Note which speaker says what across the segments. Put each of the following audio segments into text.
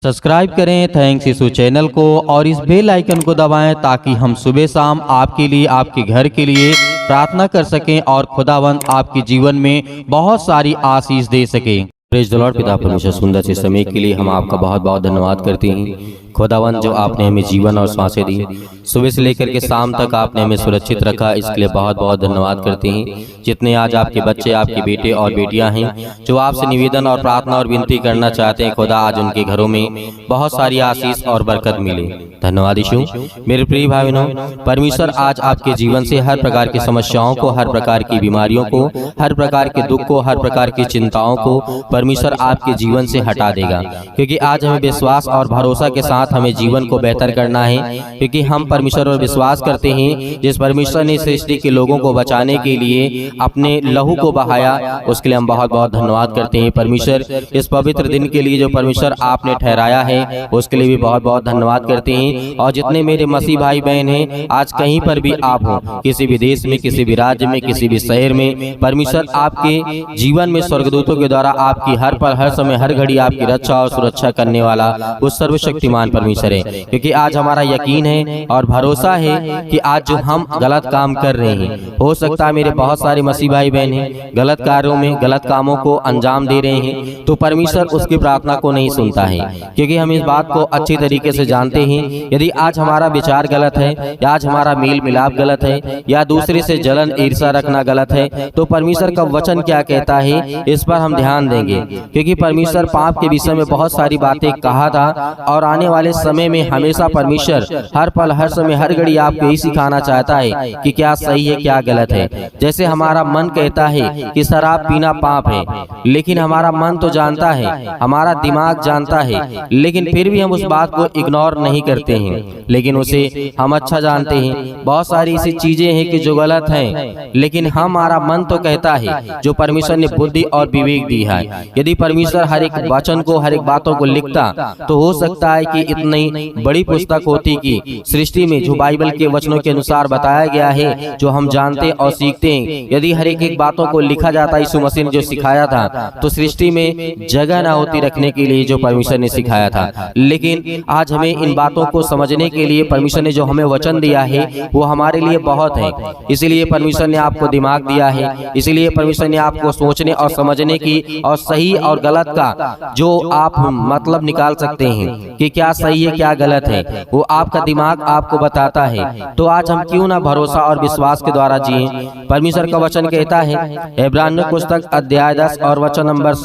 Speaker 1: Subscribe करें thanks यीशु channel को और इस बेल आइकन को दबाएं ताकि हम सुबह शाम आपके लिए आपके घर के लिए प्रार्थना कर सकें और खुदावंद आपके जीवन में बहुत सारी आशीष दे सके।
Speaker 2: Praise the Lord. पिता परमेश्वर, सुंदर से समय के लिए हम आपका बहुत बहुत धन्यवाद करते हैं। खुदावंद, जो आपने हमें जीवन और सांसें दी, सुबह से लेकर के शाम तक आपने हमें सुरक्षित रखा, इसके लिए बहुत बहुत धन्यवाद करते हैं। जितने आज आपके बच्चे, आपके बेटे और बेटियां हैं जो आपसे निवेदन और प्रार्थना और विनती करना चाहते हैं, खुदा आज उनके घरों में बहुत सारी आशीष और बरकत मिले। धन्यवाद यीशु। मेरे प्रिय भाई बहनों, परमेश्वर आज आपके जीवन से हर प्रकार की समस्याओं को, हर प्रकार की बीमारियों को, हर प्रकार के दुख को, हर प्रकार की चिंताओं को परमेश्वर आपके जीवन से हटा देगा, क्योंकि आज हमें विश्वास और भरोसा के साथ हमें जीवन को बेहतर करना है। क्योंकि हम परमेश्वर पर विश्वास करते हैं, जिस परमेश्वर ने सृष्टि के लोगों को बचाने के लिए अपने लहू को बहाया, उसके लिए हम बहुत बहुत धन्यवाद करते हैं। परमेश्वर, इस पवित्र दिन के लिए जो परमेश्वर आपने ठहराया है, उसके लिए भी बहुत बहुत धन्यवाद करते हैं। और जितने मेरे मसीह भाई बहन हैं, आज कहीं पर भी आप हो, किसी भी देश में, किसी भी राज्य में, किसी भी शहर में, परमेश्वर आपके जीवन में स्वर्गदूतों के द्वारा आपकी हर पल, हर समय, हर घड़ी आपकी रक्षा और सुरक्षा करने वाला वो सर्वशक्तिमान परमेश्वर है। क्योंकि आज हमारा यकीन है और भरोसा है कि आज जो हम गलत काम कर रहे हैं, हो सकता है मेरे बहुत सारे मसीह भाई बहन हैं गलत कार्यों में, गलत कामों को अंजाम दे रहे हैं, तो परमेश्वर उसकी प्रार्थना को नहीं सुनता है। क्योंकि हम इस बात को अच्छी तरीके से जानते हैं, यदि आज हमारा विचार गलत है, या आज हमारा मेल मिलाप गलत है, या दूसरे से जलन ईर्ष्या रखना गलत है, तो परमेश्वर का वचन क्या कहता है, इस पर हम ध्यान देंगे। क्योंकि परमेश्वर पाप के विषय में बहुत सारी बातें कहा था, और आने वाले समय में हमेशा परमेश्वर हर पल, हर समय, हर घड़ी आपको यही सिखाना चाहता है कि क्या सही है, क्या गलत है। जैसे हमारा मन कहता है कि शराब पीना पाप है, लेकिन हमारा मन तो जानता है, हमारा दिमाग जानता है, लेकिन फिर भी हम उस बात को इग्नोर नहीं करते हैं, लेकिन उसे हम अच्छा जानते हैं। बहुत सारी ऐसी चीजें हैं कि जो गलत हैं, लेकिन हमारा मन तो कहता है, जो परमेश्वर ने बुद्धि और विवेक दी है। यदि परमेश्वर हर एक वचन को, हर एक बातों को लिखता, तो हो सकता है कि इतनी बड़ी पुस्तक होती कि सृष्टि में जो बाइबल के वचनों के अनुसार बताया गया है, जो हम जानते और सीखते हैं, यदि हर एक बातों को लिखा जाता, यीशु मसीह ने जो सिखाया था, तो सृष्टि में जगह ना होती रखने के लिए जो परमेश्वर ने सिखाया था। लेकिन आज हमें इन बातों को समझने के लिए परमेश्वर ने जो हमें वचन दिया है, वो हमारे लिए बहुत है। इसीलिए परमेश्वर ने आपको दिमाग दिया है, इसीलिए परमेश्वर ने आपको सोचने और समझने की और सही और गलत का जो आप मतलब निकाल सकते हैं कि क्या सही है, क्या गलत है, वो आपका दिमाग आपको बताता है। तो आज हम क्यों ना भरोसा और विश्वास के द्वारा जिए। परमेश्वर का वचन कहता है, इब्रानियों पुस्तक अध्याय 10 और वचन नंबर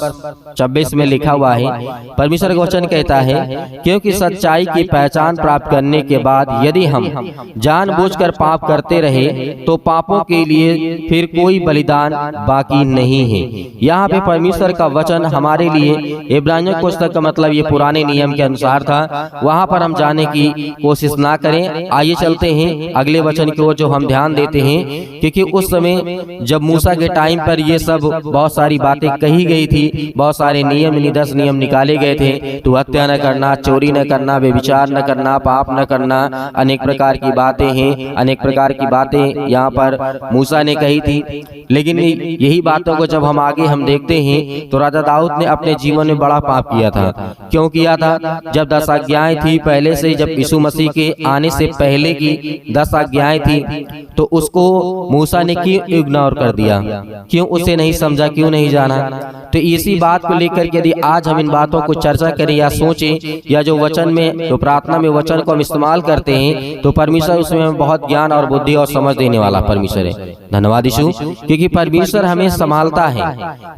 Speaker 2: 26 में लिखा हुआ है, परमेश्वर का वचन कहता है, क्योंकि सच्चाई की पहचान प्राप्त करने के बाद यदि हम जानबूझकर पाप करते रहे, तो पापों के लिए फिर कोई बलिदान बाकी नहीं है। यहाँ पे परमेश्वर का वचन हमारे लिए, इब्रानियों पुस्तक का मतलब ये पुराने नियम के अनुसार था, वहाँ पर हम जाने की कोशिश ना करें। आइए चलते हैं अगले वचन की ओर जो हम ध्यान देते हैं। क्योंकि उस समय जब मूसा के टाइम पर ये सब बहुत सारी बातें कही गई थी, बहुत सारे नियम, 10 नियम निकाले गए थे, तो हत्या न करना, चोरी न करना, व्यभिचार न करना, पाप न करना, अनेक प्रकार की बातें हैं, अनेक प्रकार की बातें यहाँ पर मूसा ने कही थी। लेकिन यही बातों को जब हम आगे हम देखते हैं, तो राजा दाऊद ने अपने जीवन में बड़ा पाप किया था। क्यों किया था? जब 10 आज्ञाएं थी पहले से, जब यीशु मसीह के आने से पहले की 10 आज्ञाएं थी, तो उसको मूसा ने क्यों इग्नोर कर दिया, क्यों उसे नहीं समझा, क्यों नहीं जाना। तो इसी बात को लेकर यदि आज हम इन बातों को चर्चा करें या सोचें, या जो वचन में, जो प्रार्थना में वचन को हम इस्तेमाल करते हैं, तो परमेश्वर उसमें बहुत ज्ञान और बुद्धि और समझ देने वाला परमेश्वर है। धन्यवाद यीशु। क्योंकि परमेश्वर हमें संभालता है,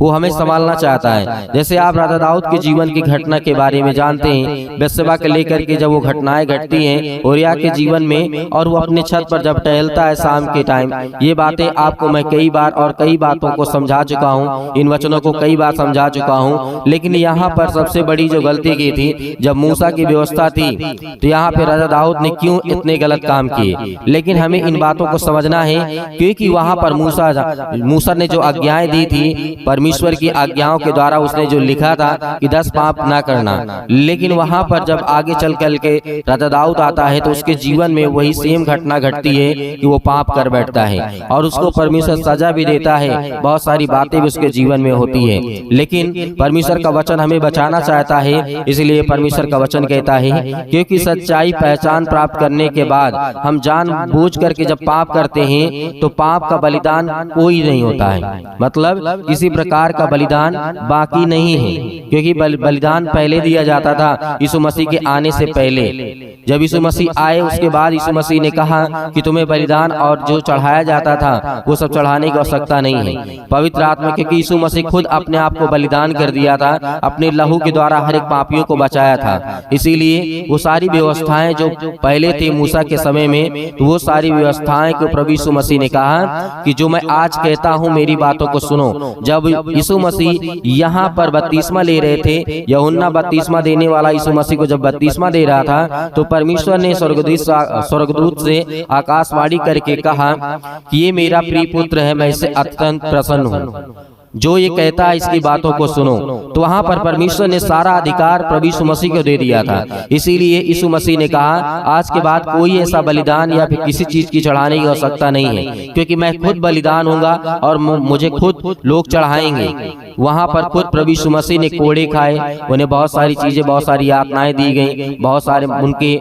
Speaker 2: वो हमें संभालना चाहता है। जैसे आप राजा दाऊद के जीवन की घटना के बारे में जानते हैं, बेतशेबा के लेकर के जब वो घटनाएं घटती हैं ओरिया के जीवन में, और वो अपने छत पर जब टहलता है शाम के टाइम, ये बातें आपको मैं कई बार और कई बातों को समझा चुका हूँ, इन वचनों को कई बार समझा चुका हूँ। लेकिन यहाँ पर सबसे बड़ी जो गलती की थी, जब मूसा की व्यवस्था थी, तो यहाँ पे राजा दाऊद ने क्यों इतने गलत काम किए। लेकिन हमें इन बातों को समझना है, क्योंकि वहाँ पर मूसा ने जो आज्ञाएं दी थी, परमेश्वर की आज्ञाओं के द्वारा उसने जो लिखा था कि 10 पाप ना करना, लेकिन वहाँ पर जब आगे चल के राजा दाऊद आता है, तो उसके जीवन में वही सेम घटना घटती है कि वो पाप कर बैठता है, और उसको परमेश्वर सजा भी देता है। बहुत सारी बातें भी उसके जीवन में होती है। लेकिन परमेश्वर का वचन हमें बचाना चाहता है। इसलिए परमेश्वर का वचन कहता है क्योंकि सच्चाई पहचान प्राप्त करने के बाद हम जानबूझ करके जब पाप करते हैं तो पाप का बलिदान कोई नहीं होता है, मतलब किसी प्रकार का बलिदान बाकी नहीं है, क्योंकि बलिदान पहले दिया जाता था यीशु मसीह के आने से पहले। जब यीशु मसीह आए उसके बाद यीशु मसीह ने कहा कि तुम्हें बलिदान और जो चढ़ाया जाता था वो सब चढ़ाने की आवश्यकता नहीं है। पवित्र आत्मा, क्योंकि यीशु मसीह खुद अपने आप को बलिदान कर दिया था, अपने लहू के द्वारा हर एक पापियों को बचाया था। इसीलिए वो सारी व्यवस्थाएं जो पहले थे मूसा के समय में, तो वो सारी व्यवस्थाएं को प्रभु यीशु मसीह ने कहा कि जो मैं आज कहता हूँ मेरी बातों को सुनो। जब यीशु मसीह यहाँ पर बपतिस्मा ले रहे थे, यूहन्ना बपतिस्मा देने वाला यीशु मसीह को जब बपतिस्मा दे रहा था, तो परमेश्वर ने स्वर्गदूत से आकाशवाणी करके कहा कि ये मेरा प्रिय पुत्र है, मैं इससे अत्यंत प्रसन्न हूँ, जो ये कहता है इसकी बातों को सुनो। तो वहां पर परमेश्वर ने सारा अधिकार प्रभु यीशु मसीह को दे दिया था। इसीलिए यीशु मसीह ने कहा आज के बाद कोई ऐसा बलिदान या फिर किसी चीज की चढ़ाने की आवश्यकता नहीं है, क्योंकि मैं खुद बलिदान होऊंगा और मुझे खुद लोग चढ़ाएंगे। वहां पर खुद प्रभु यीशु मसीह ने कोड़े खाए, उन्हें बहुत सारी चीजें, बहुत सारी यातनाएं दी गई, बहुत सारे उनके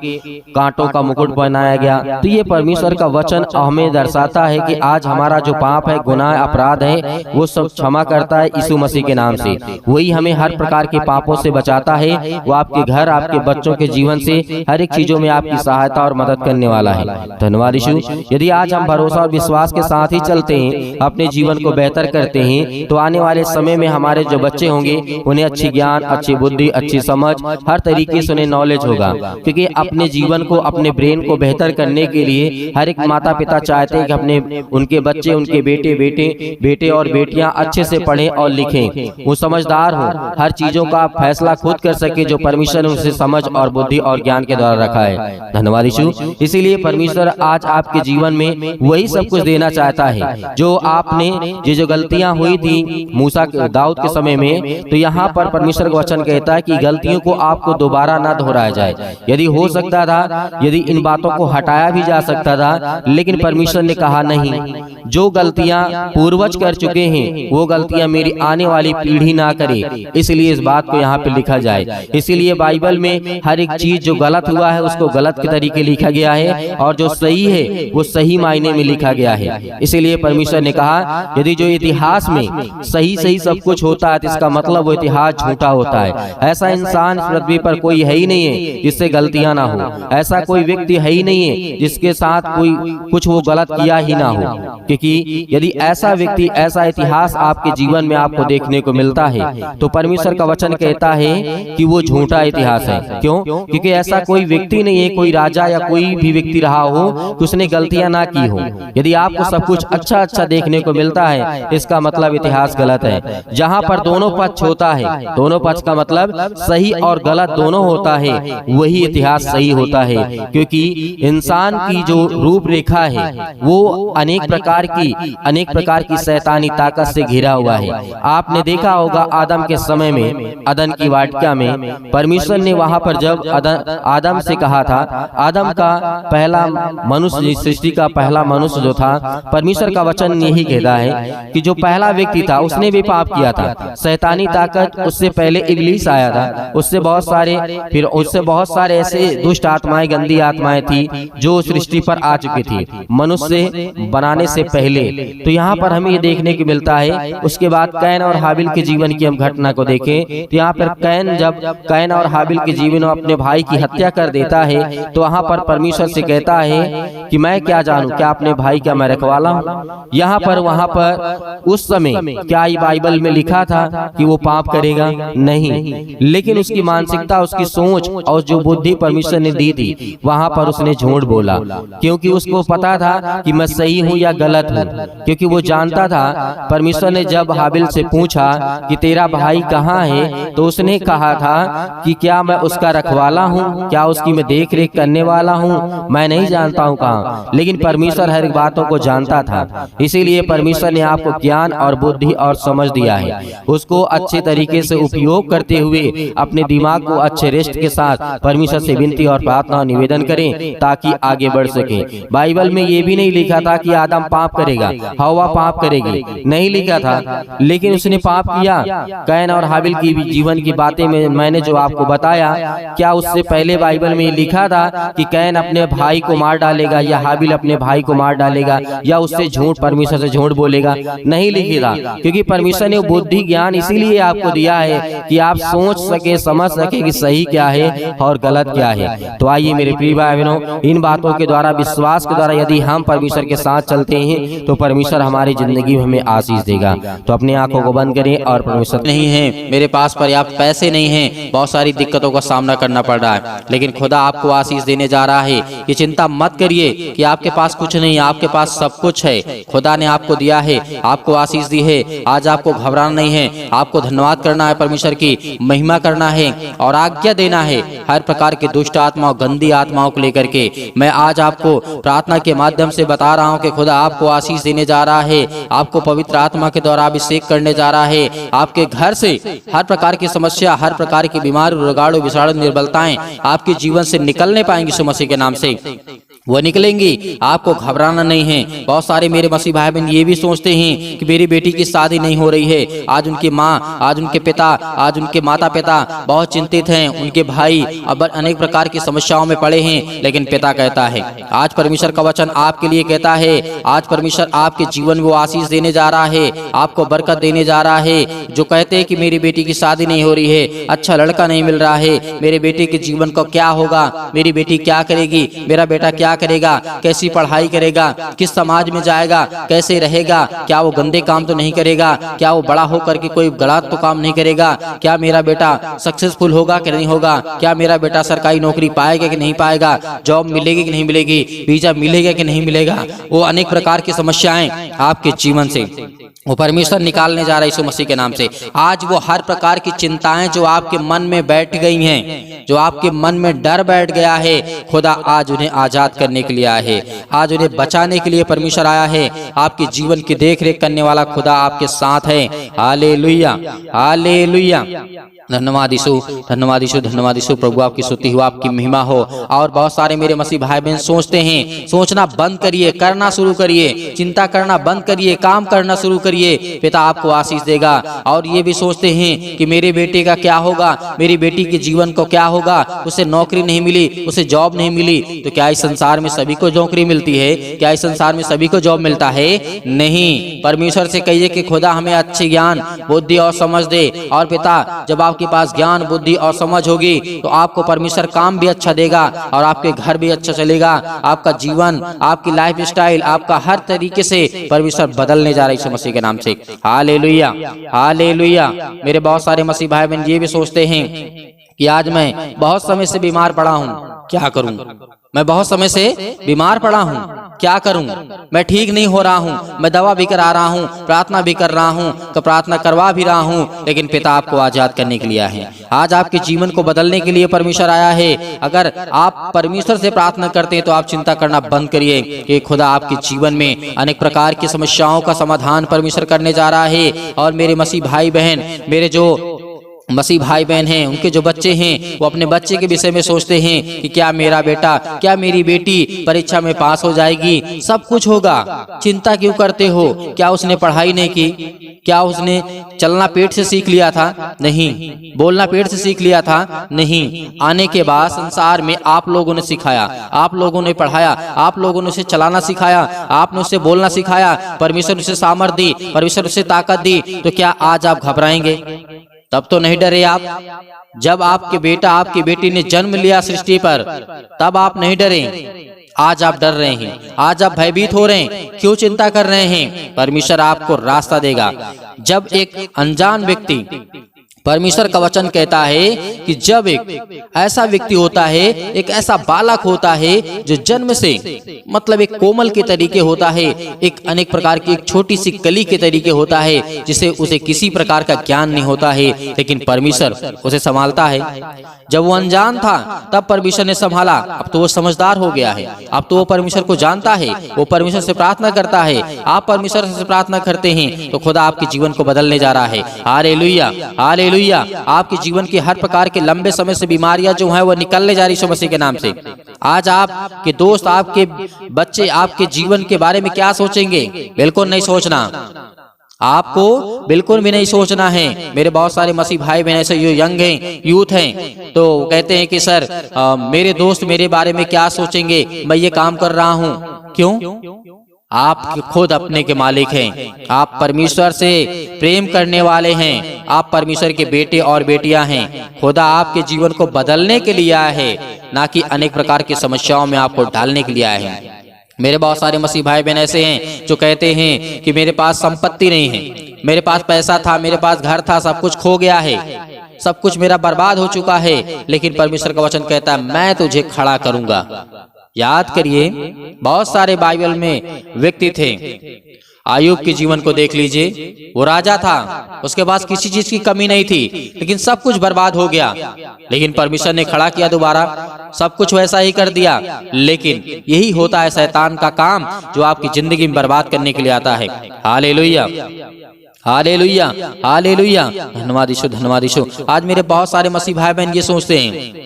Speaker 2: कांटों का मुकुट पहनाया गया। तो ये परमेश्वर का वचन हमें दर्शाता है कि आज हमारा जो पाप है, गुनाह, अपराध है, वो सब क्षमा करता है यीशु मसीह के नाम से। वही हमें हर प्रकार के पापों से बचाता है। वो आपके घर, आपके बच्चों के जीवन से हर एक चीजों में आपकी सहायता और मदद करने वाला है। धन्यवाद यीशु। यदि आज हम भरोसा और विश्वास के साथ ही चलते हैं, अपने जीवन को बेहतर करते हैं, तो आने वाले समय में हमारे जो बच्चे होंगे उन्हें अच्छी ज्ञान, अच्छी बुद्धि, अच्छी समझ, हर तरीके से उन्हें नॉलेज होगा। क्योंकि अपने जीवन को, अपने ब्रेन को बेहतर करने के लिए हर एक माता पिता चाहते हैं कि उनके बच्चे, उनके बेटे और बेटियां अच्छे से पढ़ें और लिखें, वो समझदार हो, हर चीजों का फैसला खुद कर सके जो परमेश्वर ने उसे समझ और बुद्धि और ज्ञान के द्वारा रखा है। धन्यवाद यीशु। इसीलिए परमेश्वर आज आपके जीवन में वही सब कुछ देना चाहता है जो आपने, ये जो गलतियां हुई थी मूसा, दाऊद के समय में, तो यहाँ पर परमेश्वर का वचन कहता है कि गलतियों को आपको दोबारा ना दोहराया जाए। यदि हो सकता था, यदि इन बातों को हटाया भी जा सकता था, लेकिन परमेश्वर ने कहा नहीं, जो गलतियां पूर्वज कर चुके हैं वो गलतियां मेरी आने वाली पीढ़ी ना करे। इसलिए इस बात को यहाँ पे लिखा जाए। इसीलिए बाइबल में हर एक चीज जो गलत हुआ है उसको गलत के तरीके लिखा गया है, और जो सही है वो सही मायने में लिखा गया है। इसीलिए परमेश्वर ने कहा यदि जो इतिहास में सही सही सब कुछ होता है तो इसका मतलब वो इतिहास झूठा होता है। ऐसा इंसान पृथ्वी पर कोई है ही नहीं है जिससे गलतियां ना हो। ऐसा कोई व्यक्ति है ही नहीं है जिसके साथ कोई कुछ वो गलत किया ही ना हो। क्योंकि यदि ऐसा व्यक्ति, ऐसा इतिहास आपके जीवन में आपको देखने को मिलता है तो परमेश्वर का वचन कहता है कि वो झूठा इतिहास है। क्यों? क्योंकि ऐसा कोई व्यक्ति नहीं है, कोई राजा या कोई भी व्यक्ति रहा हो कि उसने गलतियां ना की हो। यदि आपको सब कुछ अच्छा अच्छा देखने को मिलता है इसका मतलब इतिहास गलत है। जहां पर दोनों पक्ष होता है, दोनों पक्ष का मतलब सही और गलत दोनों होता है, वही इतिहास सही होता है। क्योंकि इंसान की जो रूपरेखा है वो अनेक प्रकार की शैतानी ताकत से घिरा हुआ है। आपने देखा होगा आदम के समय में, अदन की वाटिका में परमेश्वर ने वहां पर जब आदम से कहा था, आदम का पहला मनुष्य, सृष्टि का पहला मनुष्य जो था, परमेश्वर का वचन यही कहता है कि जो पहला व्यक्ति था उसने भी पाप किया था। शैतानी ताकत, उससे पहले इब्लीस आया था, उससे बहुत सारे ऐसे दुष्ट आत्माएं, गंदी आत्माएं थी जो सृष्टि पर आ चुकी थी मनुष्य बनाने से पहले। तो यहाँ पर हमें ये देखने को मिलता है। उसके बाद कैन और हाबिल के जीवन की हम घटना को देखें तो यहाँ पर कैन और हाबिल के जीवन में अपने भाई की हत्या कर देता है, तो वहाँ पर परमेश्वर से कहता है कि मैं क्या जानूं, क्या अपने भाई का मैं रखवाला हूँ। यहाँ पर वहाँ पर उस समय क्या ये बाइबल में लिखा था कि वो पाप करेगा? नहीं, लेकिन उसकी मानसिकता, उसकी सोच और जो बुद्धि परमेश्वर ने दी थी वहाँ पर उसने झूठ बोला, क्योंकि उसको पता था कि मैं सही हूँ या गलत हूँ। क्योंकि वो जानता था, परमेश्वर ने जब हाबिल से पूछा कि तेरा भाई कहाँ है, तो उसने कहा था कि क्या मैं उसका रखवाला हूँ, क्या उसकी मैं देख रेख करने वाला हूँ, मैं नहीं जानता हूँ कहाँ। लेकिन परमेश्वर हर एक बातों को जानता था। इसीलिए परमेश्वर ने आपको ज्ञान और बुद्धि और समझ दिया है। उसको अच्छे तरीके से उपयोग करते हुए अपने दिमाग को अच्छे रेस्ट के साथ परमेश्वर से विनती और प्रार्थना और निवेदन करें ताकि आगे बढ़ सके। बाइबल में ये भी नहीं लिखा था कि आदम पाप करेगा, हवा पाप करेगी, नहीं लिखा था। लेकिन उसने पाप किया। कैन और हाबिल की जीवन की बातें में मैंने जो आपको बताया, क्या उससे पहले बाइबल में लिखा था कि कैन अपने भाई को मार डालेगा या हाबिल अपने भाई को मार डालेगा या उससे झूठ, परमेश्वर से झूठ बोलेगा? नहीं लिखी था, क्योंकि परमेश्वर ने बुद्धि ज्ञान इसीलिए आपको दिया है कि आप सोच सके, समझ सके कि सही क्या है और गलत क्या है। तो आइए मेरे प्रिय भाई बहनों, इन बातों के द्वारा, विश्वास के द्वारा यदि हम परमेश्वर के साथ चलते हैं तो परमेश्वर हमारी जिंदगी में हमें आशीष देगा। तो अपनी आंखों को बंद करें और परमेश्वर
Speaker 1: नहीं है, मेरे पास पर्याप्त पैसे नहीं हैं, बहुत सारी दिक्कतों का सामना करना पड़ रहा है, लेकिन खुदा आपको आशीष देने जा रहा है। ये चिंता मत करिए कि आपके पास कुछ नहीं, आपके पास सब कुछ है। खुदा ने आपको दिया है, आपको आशीष दी है। आज आपको घबराना नहीं है, आपको धन्यवाद करना है, परमेश्वर की महिमा करना है और आज्ञा देना है। हर प्रकार के दुष्ट आत्माओं, गंदी आत्माओं को लेकर के मैं आज आपको प्रार्थना के माध्यम से बता रहा हूं कि खुदा आपको आशीष देने जा रहा है, आपको पवित्र आत्मा के द्वारा अभिषेक करने जा रहा है। आपके घर से हर प्रकार की समस्या, हर प्रकार की बीमारी, रोगाणु, विषाणु, निर्बलताएं आपके जीवन से निकलने पाएंगी। यीशु मसीह के नाम से वो निकलेंगी। आपको घबराना नहीं है। बहुत सारे मेरे मसीह भाई बहन ये भी सोचते हैं कि मेरी बेटी की शादी नहीं हो रही है। आज उनकी माँ, आज उनके पिता, आज उनके माता पिता बहुत चिंतित हैं। उनके भाई अब अनेक प्रकार की समस्याओं में पड़े हैं, लेकिन पिता कहता है, आज परमेश्वर का वचन आपके लिए कहता है, आज परमेश्वर आपके जीवन में वो आशीष देने जा रहा है, आपको बरकत देने जा रहा है। जो कहते हैं कि मेरी बेटी की शादी नहीं हो रही है, अच्छा लड़का नहीं मिल रहा है, मेरे बेटे के जीवन को क्या होगा, मेरी बेटी क्या करेगी, मेरा बेटा क्या करेगा, कैसी पढ़ाई करेगा, किस समाज में जाएगा, कैसे रहेगा, क्या वो गंदे काम तो नहीं करेगा, क्या वो बड़ा होकर के कोई गलत तो काम नहीं करेगा, क्या मेरा बेटा सक्सेसफुल होगा कि नहीं होगा, क्या मेरा बेटा सरकारी नौकरी पाएगा कि नहीं पाएगा, जॉब मिलेगी कि नहीं मिलेगी, वीजा मिलेगा कि नहीं मिलेगा। वो अनेक प्रकार की समस्याएं आपके जीवन से वो परमेश्वर निकालने जा रहा है यीशु मसीह के नाम से। आज वो हर प्रकार की चिंताएं जो आपके मन में बैठ गई हैं, जो आपके मन में डर बैठ गया है, खुदा आज उन्हें आजाद करने के लिए आया है, आज उन्हें बचाने के लिए परमेश्वर आया है। आपके जीवन की देखरेख करने वाला खुदा आपके साथ है। Hallelujah, hallelujah. धन्यवाद यीशु, धन्यवाद यीशु, धन्यवाद यीशु। प्रभु आपकी स्तुति हो, आपकी महिमा हो। और बहुत सारे मेरे मसीह भाई बहन सोचते हैं, सोचना बंद करिए, करना शुरू करिए, चिंता करना बंद करिए, काम करना शुरू करिए, पिता आपको आशीष देगा। और ये भी सोचते हैं कि मेरे बेटे का क्या होगा, मेरी बेटी के जीवन को क्या होगा, उसे नौकरी नहीं मिली, उसे जॉब नहीं मिली। तो क्या इस संसार में सभी को नौकरी मिलती है? क्या इस संसार में सभी को जॉब मिलता है? नहीं। परमेश्वर से कहिए कि खुदा हमें अच्छे ज्ञान, बुद्धि और समझ दे। और पिता, जब आपके पास ज्ञान, बुद्धि और समझ होगी तो आपको परमेश्वर काम भी अच्छा देगा और आपके घर भी अच्छा चलेगा। आपका जीवन, आपकी लाइफ स्टाइल, आपका हर तरीके से परमेश्वर बदलने जा रहा है यीशु मसीह के नाम से। Hallelujah, hallelujah. मेरे बहुत सारे मसीह भाई बहन ये भी सोचते हैं कि आज मैं बहुत समय से बीमार पड़ा हूँ, क्या करूं? मैं बहुत समय से बीमार पड़ा हूँ, क्या करूं? मैं ठीक नहीं हो रहा हूँ, मैं दवा भी करा रहा हूँ, प्रार्थना भी कर रहा हूँ, तो प्रार्थना करवा भी रहा हूँ, लेकिन पिता आपको आजाद करने के लिए आया है। आज आपके जीवन को बदलने के लिए परमेश्वर आया है। अगर आप परमेश्वर से प्रार्थना करते हैं तो आप चिंता करना बंद करिए कि खुदा आपके जीवन में अनेक प्रकार की समस्याओं का समाधान परमेश्वर करने जा रहा है। और मेरे मसीह भाई बहन, मेरे जो मसीह भाई बहन हैं, उनके जो बच्चे हैं, वो अपने बच्चे के विषय में सोचते हैं कि क्या मेरा बेटा, क्या मेरी बेटी परीक्षा में पास हो जाएगी, सब कुछ होगा। चिंता क्यों करते हो? क्या उसने पढ़ाई नहीं की? क्या उसने चलना पेट से सीख लिया था? नहीं। बोलना पेट से सीख लिया था? नहीं। आने के बाद संसार में आप लोगों ने सिखाया, आप लोगों ने पढ़ाया, आप लोगों ने उसे चलाना सिखाया, आपने उसे बोलना सिखाया, परमेश्वर उसे सामर्थ दी, परमेश्वर उसे ताकत दी। तो क्या आज आप घबराएंगे? तब तो नहीं डरे आप। जब आपके बेटा, आपकी बेटी ने जन्म लिया सृष्टि पर, तब आप नहीं डरे। आज आप डर रहे हैं, आज आप भयभीत हो रहे हैं, क्यों चिंता कर रहे हैं? परमेश्वर आपको रास्ता देगा। जब एक अनजान व्यक्ति, परमेश्वर का वचन कहता है कि जब एक ऐसा व्यक्ति होता है, एक ऐसा बालक होता है जो जन्म से, मतलब एक कोमल के तरीके होता है, एक अनेक प्रकार की एक छोटी सी कली के तरीके होता है, जिसे उसे किसी प्रकार का ज्ञान नहीं होता है, लेकिन परमेश्वर उसे संभालता है। जब वो अनजान था तब परमेश्वर ने संभाला, अब तो वो समझदार हो गया है, अब तो वो परमेश्वर को जानता है, वो परमेश्वर से प्रार्थना करता है। आप परमेश्वर से प्रार्थना करते हैं तो खुदा आपके जीवन को बदलने जा रहा है। Hallelujah, hallelujah. आपके जीवन की हर प्रकार के लंबे समय से बीमारियां जो है वो निकलने जा रही है यीशु मसीह के नाम से। आज आपके दोस्त, आपके बच्चे, आपके जीवन के बारे में क्या सोचेंगे? बिल्कुल नहीं सोचना।
Speaker 3: आपको बिल्कुल भी नहीं सोचना है। मेरे बहुत सारे मसीह भाई बहन ऐसे जो यंग हैं, यूथ हैं, तो कहते हैं कि सर मेरे दोस्त मेरे बारे में क्या सोचेंगे, मैं ये काम कर रहा हूँ। क्यों? आप खुद अपने के मालिक हैं। आप परमेश्वर से प्रेम करने वाले हैं। आप परमेश्वर के बेटे और बेटियां हैं। खुदा आपके जीवन को बदलने के लिए आया है, ना कि अनेक प्रकार की समस्याओं में आपको डालने के लिए आया है। मेरे बहुत सारे मसीह भाई बहन ऐसे हैं जो कहते हैं कि मेरे पास संपत्ति नहीं है, मेरे पास पैसा था, मेरे पास घर था, सब कुछ खो गया है, सब कुछ मेरा बर्बाद हो चुका है, लेकिन परमेश्वर का वचन कहता है मैं तुझे खड़ा करूंगा। याद करिए, बहुत सारे बाइबल में व्यक्ति थे। आयुब के जीवन को देख लीजिए, वो राजा था, उसके पास किसी चीज की कमी नहीं थी, लेकिन सब कुछ बर्बाद हो गया, लेकिन परमेश्वर ने खड़ा किया दोबारा, सब कुछ वैसा ही कर दिया। लेकिन यही होता है शैतान का काम, जो आपकी जिंदगी में बर्बाद करने के लिए आता है। हालेलुया, हालेलुया, हालेलुया, धन्यवाद यीशु, धन्यवाद यीशु। आज मेरे बहुत सारे मसीह भाई बहन ये सोचते हैं,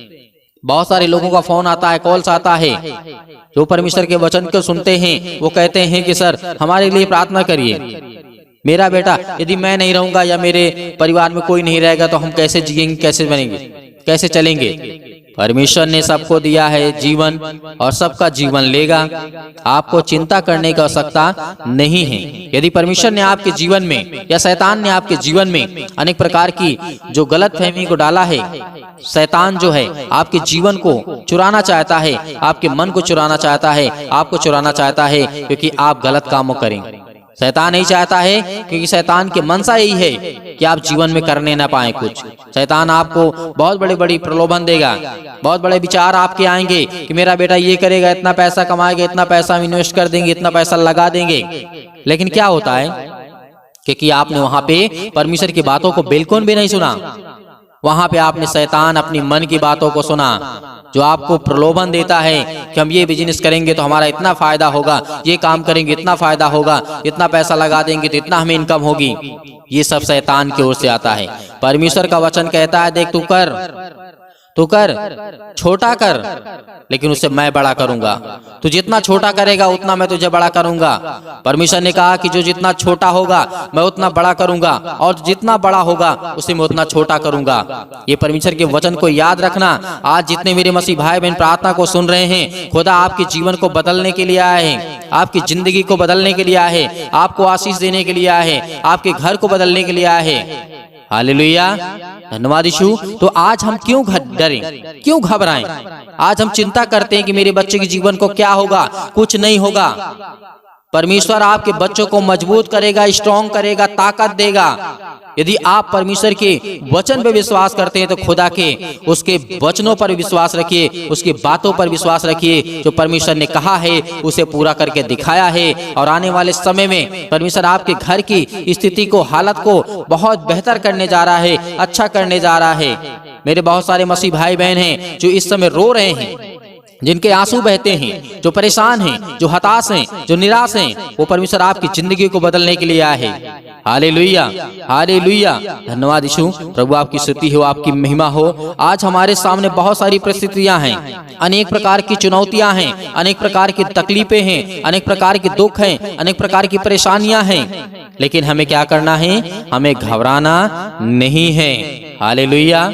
Speaker 3: बहुत सारे लोगों का फोन आता है, कॉल्स आता है, जो परमेश्वर के वचन को सुनते हैं, वो कहते हैं कि सर हमारे लिए प्रार्थना करिए। मेरा बेटा, यदि मैं नहीं रहूंगा या मेरे परिवार में कोई नहीं रहेगा तो हम कैसे जिएंगे, कैसे बनेंगे, कैसे चलेंगे। परमेश्वर ने सबको दिया है जीवन और सबका जीवन लेगा। आपको चिंता करने की आवश्यकता नहीं है। यदि परमेश्वर ने आपके जीवन में या शैतान ने आपके जीवन में अनेक प्रकार की जो गलत फहमी को डाला है, शैतान जो है आपके जीवन को चुराना चाहता है, आपके मन को चुराना चाहता है, आपको चुराना चाहता है, क्योंकि आप गलत कामों करें। शैतान नहीं चाहता है, क्योंकि शैतान की मनसा यही है कि आप जीवन में करने ना पाए कुछ। शैतान आपको बहुत बड़ी बड़ी प्रलोभन देगा, बहुत बड़े विचार आपके आएंगे कि मेरा बेटा ये करेगा, इतना पैसा कमाएगा, इतना पैसा हम इन्वेस्ट कर देंगे, इतना पैसा लगा देंगे। लेकिन क्या होता है, क्योंकि आपने वहां पे परमेश्वर की बातों को बिल्कुल भी नहीं सुना, वहां पे आपने शैतान अपनी मन की बातों को सुना, जो आपको प्रलोभन देता है कि हम ये बिजनेस करेंगे तो हमारा इतना फायदा होगा, ये काम करेंगे इतना फायदा होगा, इतना पैसा लगा देंगे तो इतना हमें इनकम होगी। ये सब शैतान की ओर से आता है। परमेश्वर का वचन कहता है, देख तू कर, छोटा कर, लेकिन उसे मैं बड़ा करूंगा। तू जितना छोटा करेगा उतना मैं तुझे बड़ा करूंगा। परमेश्वर ने कहा कि जो जितना छोटा होगा मैं उतना बड़ा करूंगा, और जितना बड़ा होगा उसे मैं उतना छोटा करूंगा। ये परमेश्वर के वचन को याद रखना। आज जितने मेरे मसीह भाई बहन प्रार्थना को सुन रहे हैं, खुदा आपके जीवन को बदलने के लिए आए हैं, आपकी जिंदगी को बदलने के लिए आए हैं, आपको आशीष देने के लिए आए हैं, आपके घर को बदलने के लिए आए हैं। हालेलुया, धन्यवाद यीशु। तो आज हम क्यों डरें, क्यों घबराएं? आज हम चिंता करते हैं कि मेरे बच्चे के जीवन को क्या होगा, कुछ नहीं होगा। परमेश्वर आपके बच्चों को मजबूत करेगा, स्ट्रॉन्ग करेगा, ताकत देगा। यदि आप परमेश्वर के वचन पर विश्वास करते हैं तो खुदा के उसके वचनों पर विश्वास रखिए, उसकी बातों पर विश्वास रखिए। जो परमेश्वर ने कहा है उसे पूरा करके दिखाया है, और आने वाले समय में परमेश्वर आपके घर की स्थिति को, हालत को बहुत बेहतर करने जा रहा है, अच्छा करने जा रहा है। मेरे बहुत सारे मसीह भाई बहन हैं जो इस समय रो रहे हैं, जिनके आंसू बहते हैं, जो परेशान हैं, जो हताश हैं, जो निराश हैं, वो परमेश्वर आपकी जिंदगी को बदलने के लिए आया है। हालेलुया, हालेलुया, धन्यवाद यीशु। प्रभु आपकी स्तुति हो, आपकी महिमा हो। आज हमारे सामने बहुत सारी परिस्थितियां हैं, अनेक प्रकार की चुनौतियां हैं, अनेक प्रकार की तकलीफें हैं, अनेक प्रकार के दुख हैं, अनेक प्रकार की परेशानियां हैं, लेकिन हमें क्या करना है? हमें घबराना नहीं है। हालेलुया,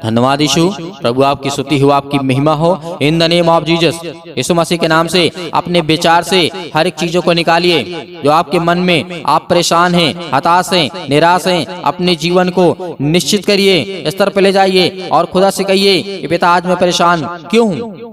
Speaker 3: धन्यवाद यीशु। प्रभु आपकी स्तुति हो, आपकी महिमा हो। In the name of Jesus, यीशु मसीह के नाम से अपने विचार से हर एक चीजों को निकालिए जो आपके मन में आप परेशान हैं, हताश हैं, निराश हैं। अपने जीवन को निश्चित करिए, स्तर पे ले जाइए और खुदा से कहिए कि पिता आज मैं परेशान क्यों हूँ।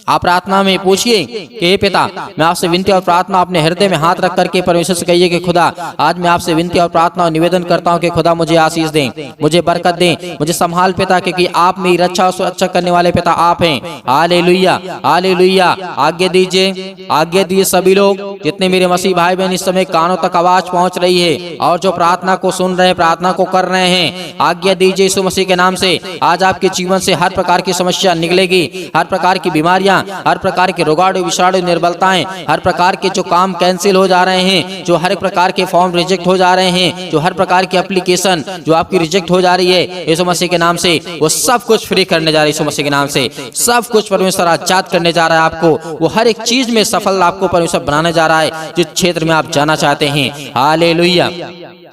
Speaker 3: आप प्रार्थना में पूछिए कि हे पिता, मैं आपसे विनती और प्रार्थना अपने हृदय में हाथ रख करके परमेश्वर से कहिए कि खुदा आज मैं आपसे विनती और प्रार्थना और निवेदन करता हूं कि खुदा मुझे आशीष दें, मुझे बरकत दें, मुझे संभाल पिता, क्योंकि आप मेरी रक्षा और सुरक्षा करने वाले पिता आप हैं। Hallelujah, hallelujah. आज्ञा दीजिए, आज्ञा दिए सभी लोग जितने मेरे मसीह भाई बहन इस समय कानों तक आवाज पहुंच रही है और जो प्रार्थना को सुन रहे हैं, प्रार्थना को कर रहे हैं, आज्ञा दीजिए यीशु मसीह के नाम से। आज आपके जीवन से हर प्रकार की समस्या निकलेगी, हर प्रकार की बीमारियां, हर प्रकार के रोगाणु विषाणु निर्बलताएं, हर प्रकार के जो काम कैंसिल हो जा रहे हैं, जो हर प्रकार के फॉर्म रिजेक्ट हो जा रहे हैं, जो हर प्रकार की एप्लीकेशन जो आपकी रिजेक्ट हो जा रही है, यीशु मसीह के नाम से वो सब कुछ फ्री करने जा रही है। यीशु मसीह के नाम से सब कुछ परमेश्वर आजाद करने जा रहा है आपको। वो हर एक चीज में सफल आपको परमेश्वर बनाने जा रहा है जिस क्षेत्र में आप जाना चाहते हैं। Hallelujah,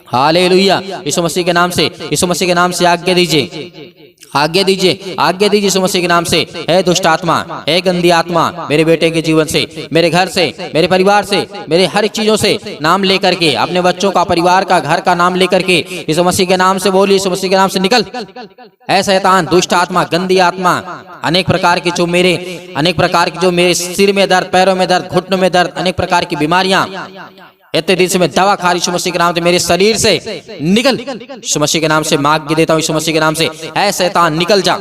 Speaker 3: hallelujah. यीशु मसीह के नाम से, यीशु मसीह के नाम से आज्ञा दीजिए, आज्ञा दीजिए, आज्ञा दीजिए यीशु मसीह के नाम से। है दुष्ट आत्मा, है गंदी आत्मा मेरे बेटे के जीवन से, मेरे घर से, मेरे परिवार से, मेरे हर एक चीजों से नाम लेकर के, अपने बच्चों का, परिवार का, घर का नाम लेकर के यीशु मसीह के नाम से बोलिए, यीशु मसीह के नाम से निकल। है शैतान, दुष्ट आत्मा, गंदी आत्मा, अनेक प्रकार की जो मेरे सिर में दर्द, पैरों में दर्द, घुटनों में दर्द, अनेक प्रकार की बीमारियां, इतने दिन से मैं दवा खा रही, यीशु मसीह के नाम से मेरे शरीर से निकल। यीशु मसीह के नाम से मैं आज्ञा देता हूँ, यीशु मसीह के नाम से, ऐ शैतान निकल जा,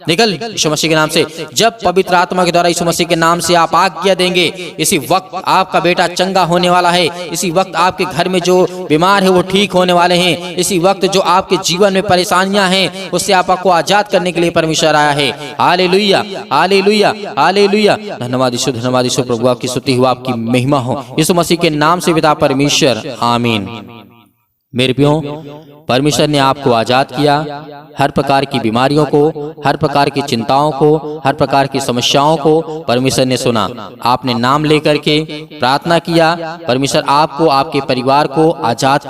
Speaker 3: निकल यीशु मसीह के नाम से। जब पवित्र आत्मा के द्वारा यीशु मसीह के नाम से आप आज्ञा देंगे, इसी वक्त आपका बेटा चंगा होने वाला है, इसी वक्त आपके घर में जो बीमार है वो ठीक होने वाले हैं, इसी वक्त जो आपके जीवन में परेशानियां हैं उससे आपको आजाद करने के लिए परमेश्वर आया है। Hallelujah, hallelujah, hallelujah. धन्यवाद यीशु, धन्यवाद यीशु प्रभु, आपकी स्तुति हो, आपकी महिमा हो यीशु मसीह के नाम से पिता परमेश्वर, आमीन। मेरे प्रियो, परमेश्वर ने आपको आजाद किया हर प्रकार की बीमारियों को, हर प्रकार की चिंताओं को, हर प्रकार की समस्याओं को परमेश्वर ने सुना। आपने नाम लेकर के प्रार्थना किया, परमेश्वर आपको, आपके परिवार को आजाद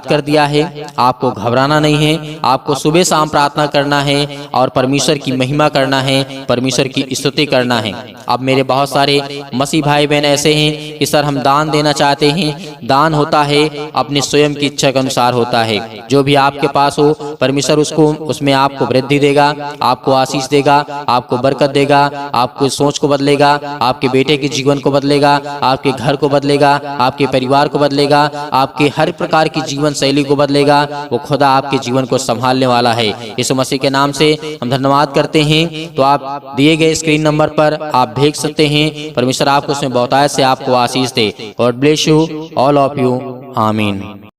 Speaker 3: कर दिया है। आपको घबराना नहीं है, आपको सुबह शाम प्रार्थना करना है और परमेश्वर की महिमा करना है, परमेश्वर की स्तुति करना है। अब मेरे बहुत सारे मसीह भाई बहन ऐसे हैं कि सर हम दान देना चाहते हैं। दान होता है अपने स्वयं की इच्छा के अनुसार होता है। जो भी आपके पास हो परमेश्वर उसमें आपको वृद्धि देगा, आपको आशीष देगा, आपको बरकत देगा, आपको सोच को बदलेगा, आपके बेटे के जीवन को बदलेगा, आपके घर को बदलेगा, आपके परिवार को बदलेगा, आपके हर प्रकार की जीवन शैली को बदलेगा। वो खुदा आपके जीवन को संभालने वाला है। यीशु मसीह के नाम से हम धन्यवाद करते हैं। तो आप दिए गए स्क्रीन नंबर पर आप भेज सकते हैं। परमेश्वर आपको उसमें बहुतायत से आपको आशीष दे। God bless you all of you, आमीन।